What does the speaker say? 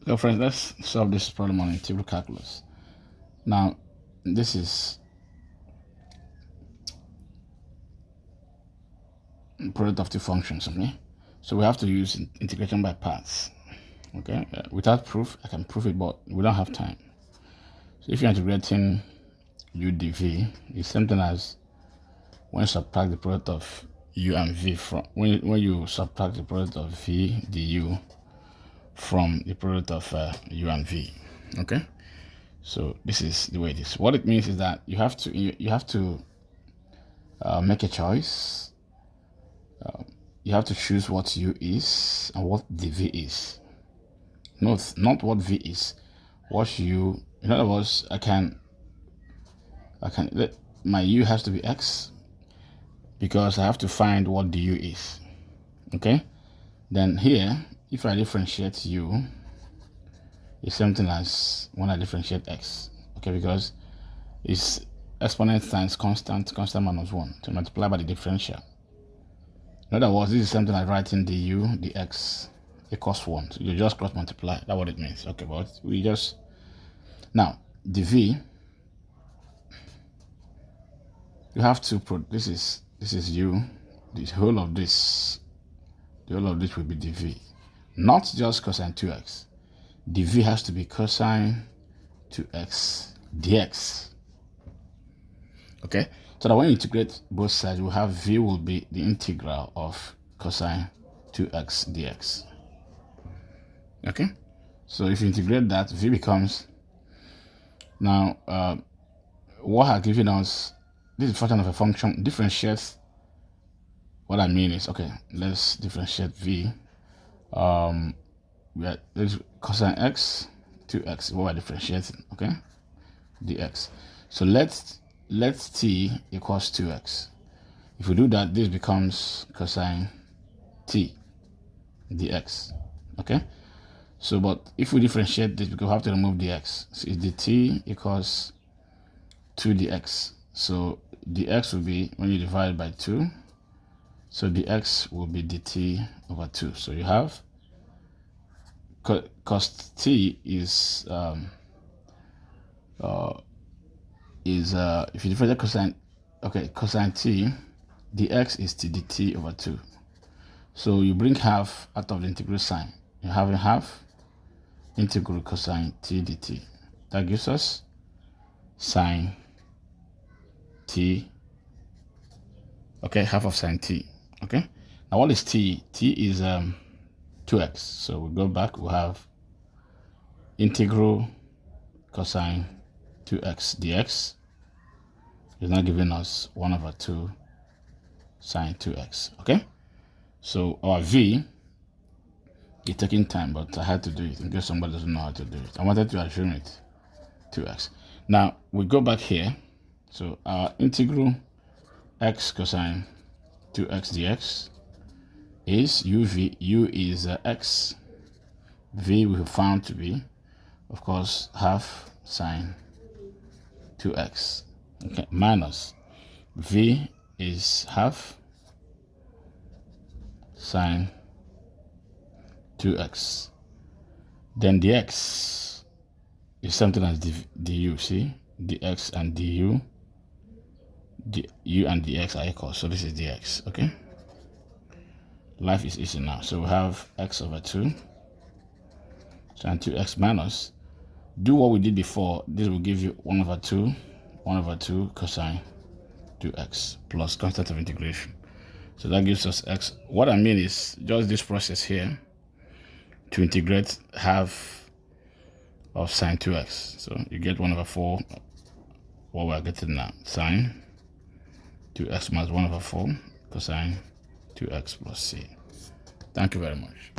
So friends, let's solve this problem on integral calculus. Now, this is product of two functions, okay? So we have to use integration by parts, okay? Without proof, I can prove it, but we don't have time. So if you're integrating u dv, it's something as when you subtract the product of u and v from, when you subtract the product of v du from the product of u and v, okay? So this is the way it is. What it means is that you have to make a choice. You have to choose what u is and what dv is. Note, not what v is. What u. In other words, I can my u has to be x because I have to find what du is. Okay. Then here, if I differentiate u, it's something as when I differentiate x. Okay, because it's exponent times constant minus 1 to multiply by the differential. In other words, this is something like writing du dx equals 1. So you just cross multiply. That's what it means. Okay, but we just now dv. You have to put this is u. The whole of this will be dv, not just cosine 2x. dv has to be cosine 2x dx. Okay, so that when you integrate both sides, we'll have v will be the integral of cosine 2x dx. Okay, so if you integrate that, v becomes, now what has given us this is function of a function differentiates. What I mean is, okay, let's differentiate v. There's cosine x 2x, what we're differentiating, okay, dx. So let t equals 2x. If we do that, this becomes cosine t dx. Okay, so but if we differentiate this, because we have to remove dx, so it's dt equals 2 dx. So dx will be, when you divide by 2, so dx will be dt over 2. So you have cos t is if you differentiate cosine, okay, cosine t dx is t dt over 2. So you bring half out of the integral sign. You have a half integral cosine t dt. That gives us sine t. Okay, half of sine t. Okay, now what is t? T is 2x. So we go back, we have integral cosine 2x dx is now giving us 1 over 2 sine 2x. Okay, so our v is taking time, but I had to do it in case somebody doesn't know how to do it. I wanted to assume it 2x. Now we go back here. So our integral x cosine 2x dx is uv. U is x. V we have found to be, of course, half sine 2x. Okay, minus v is half sine 2x. Then dx is something as du. See, dx and du. U and dx are equal, so this is dx. Okay, life is easy now. So we have x over 2 sine 2x minus, do what we did before. This will give you 1 over 2 cosine 2x plus constant of integration. So that gives us x. What I mean is just this process here to integrate half of sine 2x. So you get 1 over 4, what we're getting now, sine 2x minus 1 over 4 cosine 2x plus c. Thank you very much.